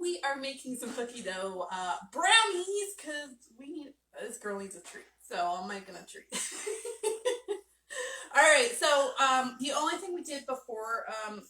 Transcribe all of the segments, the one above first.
we are making some cookie dough brownies because this girl needs a treat. So I'm making a treat. Alright, so the only thing we did before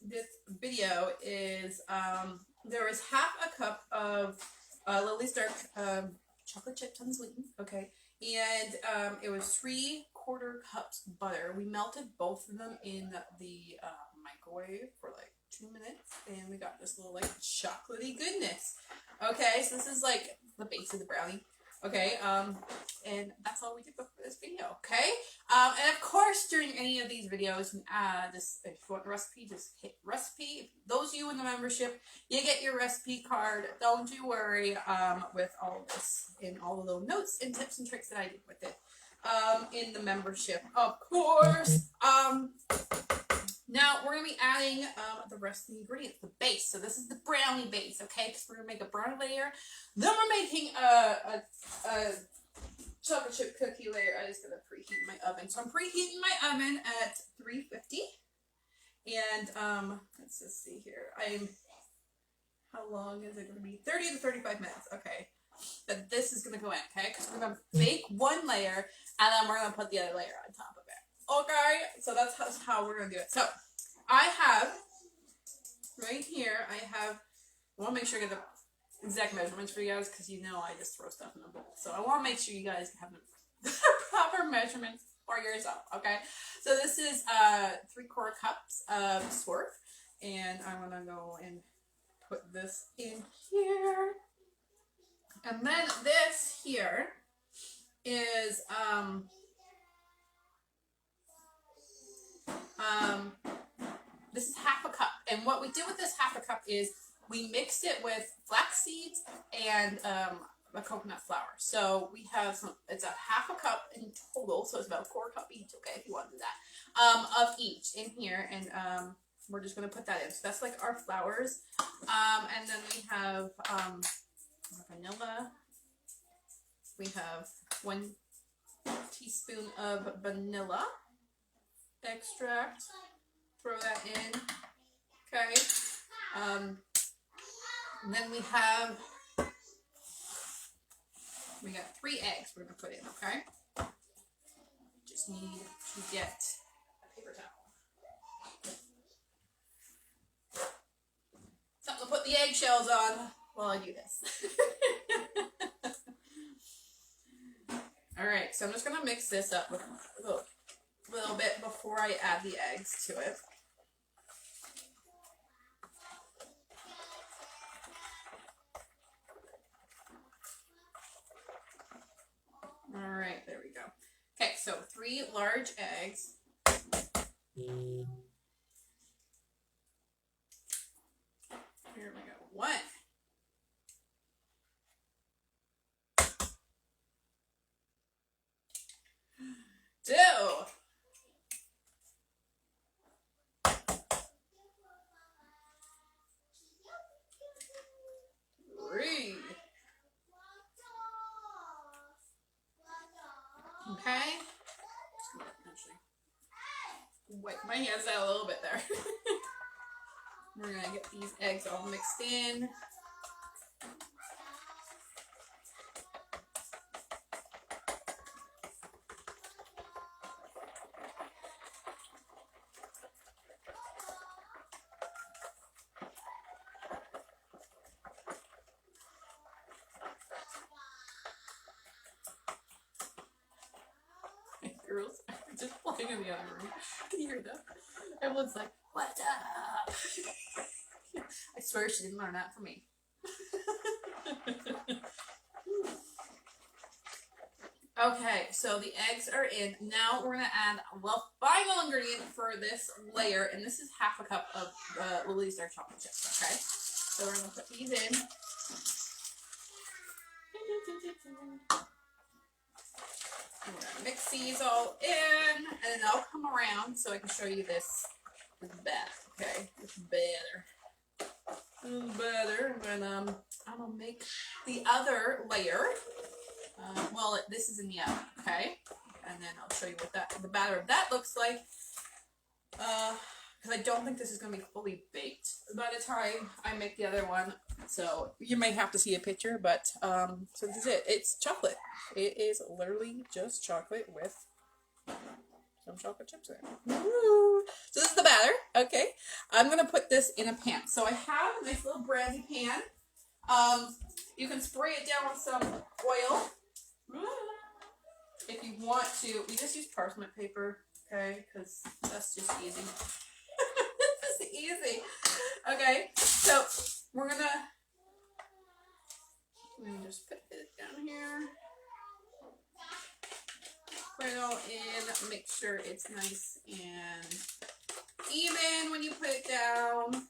this video is there was half a cup of Lily's Dark chocolate chips unsweetened, okay, and it was 3/4 cups butter. We melted both of them in the microwave for like 2 minutes, and we got this little like chocolatey goodness. Okay, so this is like the base of the brownie. Okay, and that's all we did for this video, okay? And of course, during any of these videos, if you want a recipe, just hit recipe. Those of you in the membership, you get your recipe card. Don't you worry with all of this and all of those notes and tips and tricks that I did with it in the membership, of course. Now, we're going to be adding the rest of the ingredients, the base. So this is the brownie base, okay? Because we're going to make a brownie layer. Then we're making a chocolate chip cookie layer. I'm just going to preheat my oven. So I'm preheating my oven at 350. And let's just see here. How long is it going to be? 30 to 35 minutes. Okay. But this is going to go in, okay? Because we're going to bake one layer, and then we're going to put the other layer on top of it. Okay, so that's how we're going to do it. So, I have, right here, I want to make sure I get the exact measurements for you guys, because you know I just throw stuff in a bowl. So, I want to make sure you guys have the proper measurements for yourself, okay? So, this is 3/4 cups of Swerve, and I'm going to go and put this in here. And then this here is, this is half a cup, and what we did with this half a cup is we mixed it with flax seeds and a coconut flour. So we have it's a half a cup in total, so it's about 1/4 cup each, okay, if you want to do that, of each in here, and we're just going to put that in. So that's like our flours, and then we have vanilla. We have 1 teaspoon of vanilla extract. Throw that in. Okay. And then we got 3 eggs we're gonna put in, okay? Just need to get a paper towel. Something to put the eggshells on while I do this. Alright, so I'm just gonna mix this up with a little bit before I add the eggs to it. Alright, there we go. Okay, so 3 large eggs. Here we go. 1. 2. 3. Okay. Wipe my hands out a little bit there. We're going to get these eggs all mixed in. Girls are just playing in the other room. Can you hear that? Everyone's like, "What's up?" I swear she didn't learn that from me. Okay, so the eggs are in. Now we're going to add the final ingredient for this layer, and this is half a cup of Lily's Dark chocolate chips, okay? So we're going to put these in. I'm going to mix these all in, and then I'll come around so I can show you this batter, okay? This batter. And then I'm going to make the other layer. Well, this is in the oven, okay? And then I'll show you what the batter of that looks like. Because I don't think this is going to be fully baked by the time I make the other one. So you may have to see a picture, but so this is it. It's chocolate. It is literally just chocolate with some chocolate chips in it. Ooh. So this is the batter. Okay, I'm gonna put this in a pan. So I have a nice little brownie pan. You can spray it down with some oil. If you want to, we just use parchment paper, okay? Because that's just easy. This is easy. Okay, so we're gonna just put it down here. Put it all in. Make sure it's nice and even when you put it down.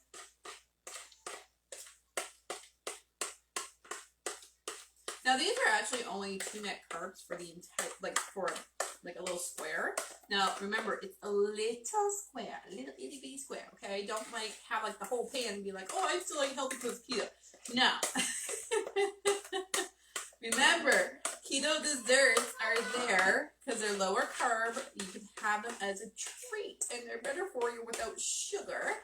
Now these are actually only 2 net carbs for the entire, like for like a little square. Now remember, it's a little square, a little itty bitty square. Okay, don't like have like the whole pan and be like, oh, I'm still like healthy because keto. No. Remember, keto desserts are there because they're lower carb. You can have them as a treat, and they're better for you without sugar.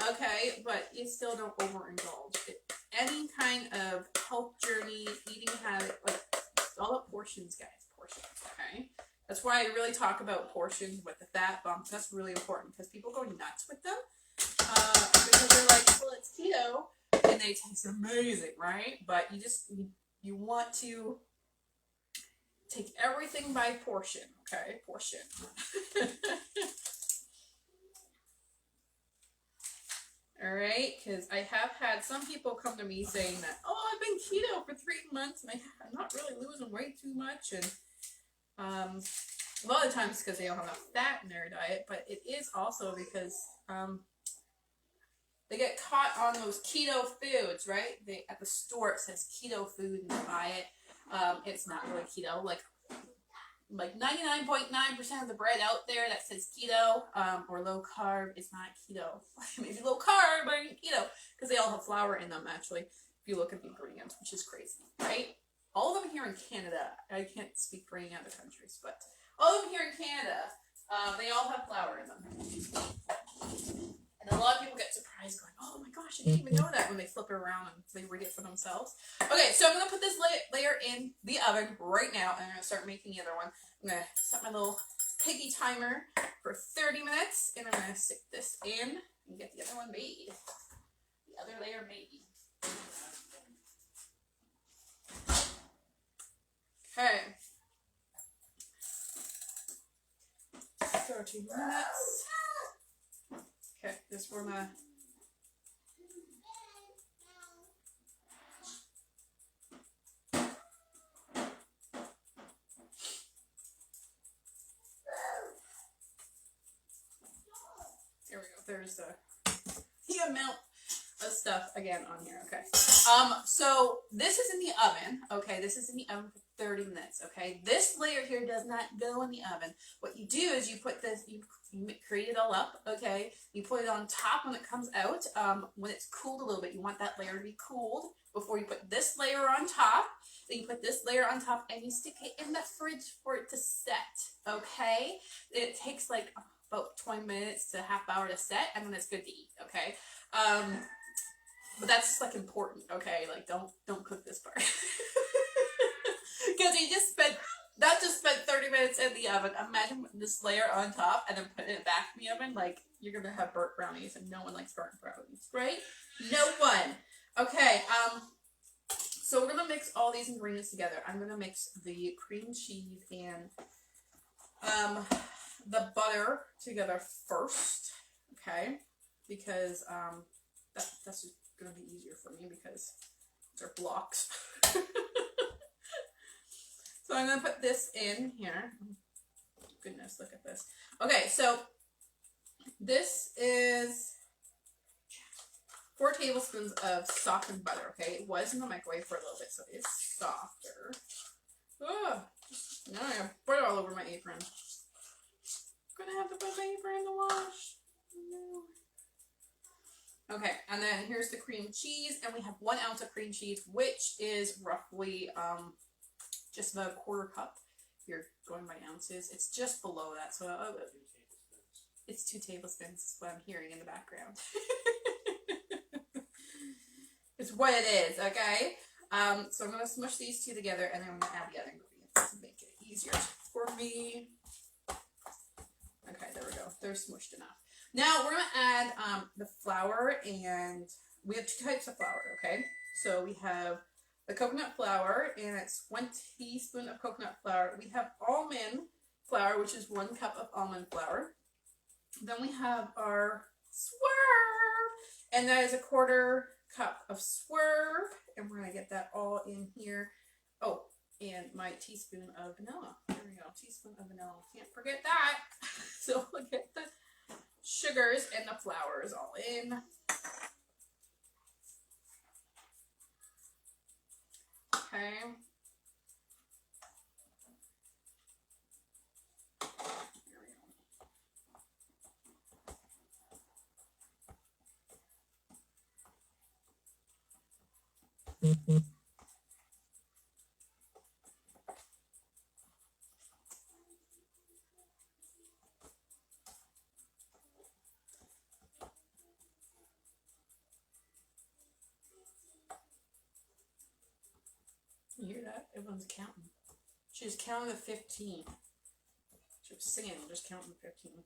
Okay, but you still don't overindulge. Any kind of health journey, eating habit, like it's all about portions, guys. Portions, okay? That's why I really talk about portions with the fat bumps. That's really important because people go nuts with them because they're like, well, it's keto, and they taste amazing, right? But you want to take everything by portion, okay? Portion. All right, because I have had some people come to me saying that, oh, I've been keto for 3 months and I'm not really losing weight too much, and a lot of times because they don't have enough fat in their diet, but it is also because they get caught on those keto foods, right? They at the store it says keto food and they buy it. It's not really keto. Like 99.9% of the bread out there that says keto or low carb is not keto. Maybe low carb, but keto, because they all have flour in them, actually, if you look at the ingredients, which is crazy, right? All of them here in Canada, I can't speak for any other countries, but all of them here in Canada, they all have flour in them. And a lot of people get surprised going, oh my gosh, I didn't even know that, when they flip it around and they read it for themselves. Okay, so I'm going to put this layer in the oven right now, and I'm going to start making the other one. I'm going to set my little piggy timer for 30 minutes, and I'm going to stick this in and get the other one made. The other layer made. Okay. 30 minutes. Okay, this we're gonna there we go. There's the amount of stuff again on here. Okay. So this is in the oven. Okay, this is in the oven for 30 minutes. Okay, this layer here does not go in the oven. What you do is you put this, you create it all up. Okay, you put it on top when it comes out. When it's cooled a little bit, you want that layer to be cooled before you put this layer on top. Then you put this layer on top and you stick it in the fridge for it to set. Okay, it takes like about 20 minutes to half hour to set, and then it's good to eat. Okay. But that's like important, okay? Like don't cook this part. Because you just spent 30 minutes in the oven. Imagine putting this layer on top and then putting it back in the oven. Like, you're gonna have burnt brownies, and no one likes burnt brownies, right? No one. Okay, so we're gonna mix all these ingredients together. I'm gonna mix the cream cheese and the butter together first, okay? Because that's just gonna be easier for me because they're blocks. So I'm gonna put this in here. Goodness, look at this. Okay, so this is 4 tablespoons of softened butter. Okay, it was in the microwave for a little bit, so it's softer. Oh, now I have butter all over my apron. I'm gonna have to put my apron in the wash. No. Okay, and then here's the cream cheese, and we have 1 ounce of cream cheese, which is roughly just about a 1/4 cup. If you're going by ounces, it's just below that, so it's 2 tablespoons. Is what I'm hearing in the background. is what it is, okay? So I'm going to smush these two together, and then I'm going to add the other ingredients to make it easier for me. Okay, there we go. They're smushed enough. Now we're going to add the flour, and we have two types of flour, okay? So we have the coconut flour, and it's 1 teaspoon of coconut flour. We have almond flour, which is 1 cup of almond flour. Then we have our Swerve, and that is 1/4 cup of Swerve, and we're going to get that all in here. Oh, and my teaspoon of vanilla. There we go, teaspoon of vanilla. Can't forget that. So we'll get the sugars and the flours all in. Okay. There we go. You hear that? Everyone's counting. She was counting to 15. She was singing, just counting to 15.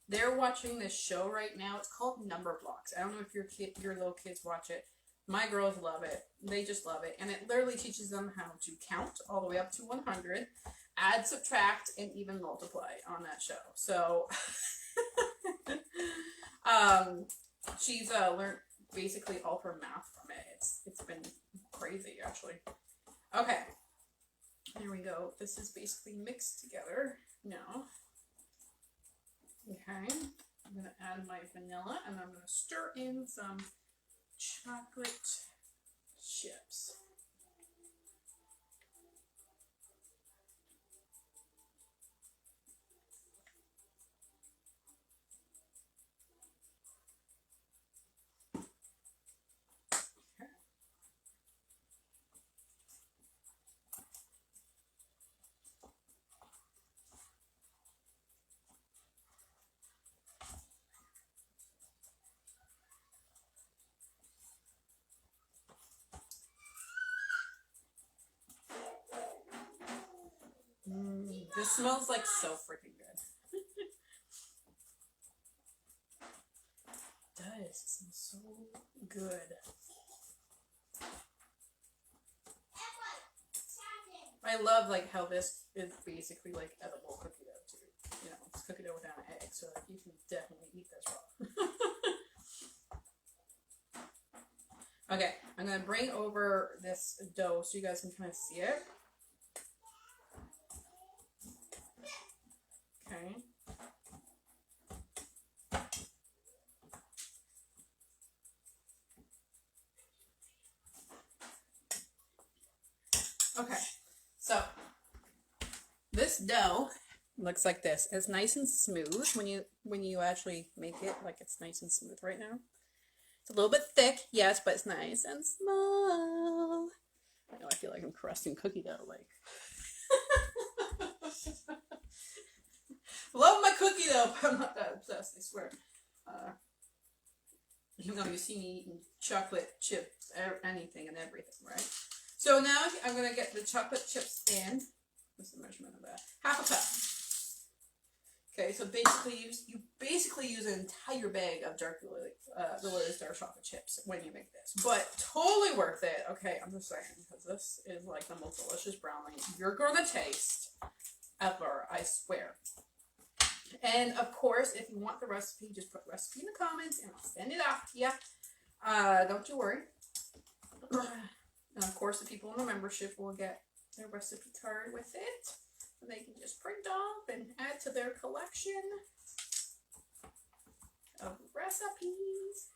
They're watching this show right now. It's called Number Blocks. I don't know if your little kids watch it. My girls love it. They just love it. And it literally teaches them how to count all the way up to 100, add, subtract, and even multiply on that show. So she's learned basically all her math from it. It's been crazy, actually. Okay. There we go. This is basically mixed together now. Okay, I'm going to add my vanilla, and I'm going to stir in some chocolate chips. This smells like so freaking good. It does. It smells so good. I love like how this is basically like edible cookie dough too. You know, it's cookie dough without an egg, so like you can definitely eat this raw. Okay, I'm gonna bring over this dough so you guys can kind of see it. Okay. Okay, so this dough looks like this. It's nice and smooth when you actually make it. Like it's nice and smooth right now. It's a little bit thick, yes, but it's nice and small. I know I feel like I'm crusting cookie dough, like. Love my cookie dough, but I'm not that obsessed, I swear. Even though you see me eating chocolate chips, anything and everything, right? So now I'm going to get the chocolate chips in. What's the measurement of that? 1/2 cup. Okay, so basically you basically use an entire bag of Delicious dark chocolate chips when you make this. But totally worth it. Okay, I'm just saying, because this is like the most delicious brownie you're going to taste ever, I swear. And of course, if you want the recipe, just put recipe in the comments and I'll send it out to you. Don't you worry. And of course, the people in the membership will get their recipe card with it. And they can just print off and add to their collection of recipes.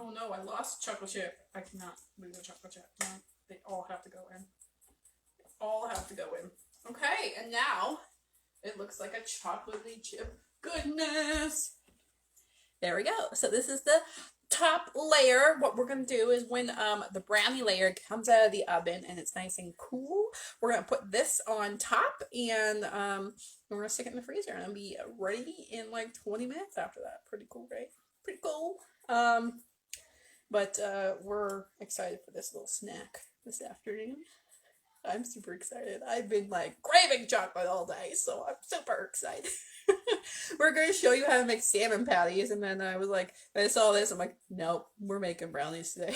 Oh no, I lost chocolate chip. I cannot lose a chocolate chip. No, they all have to go in. They all have to go in. Okay, and now it looks like a chocolatey chip goodness. There we go. So this is the top layer. What we're going to do is when the brownie layer comes out of the oven and it's nice and cool, we're going to put this on top and we're going to stick it in the freezer and it'll be ready in like 20 minutes after that. Pretty cool, right? Pretty cool. But we're excited for this little snack this afternoon. I'm super excited. I've been like craving chocolate all day, so I'm super excited. We're going to show you how to make salmon patties, and then I was like, I saw this, I'm like, nope, we're making brownies today.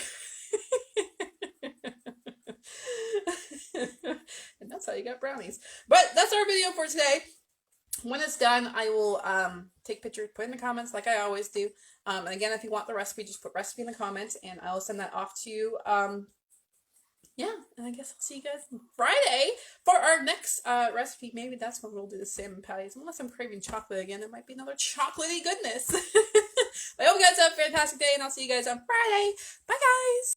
And that's how you got brownies. But that's our video for today. When it's done, I will take pictures, put in the comments like I always do. And again, if you want the recipe, just put recipe in the comments, and I'll send that off to you. Yeah, and I guess I'll see you guys on Friday for our next recipe. Maybe that's when we'll do the salmon patties. Unless I'm craving chocolate again, there might be another chocolatey goodness. I hope you guys have a fantastic day, and I'll see you guys on Friday. Bye, guys!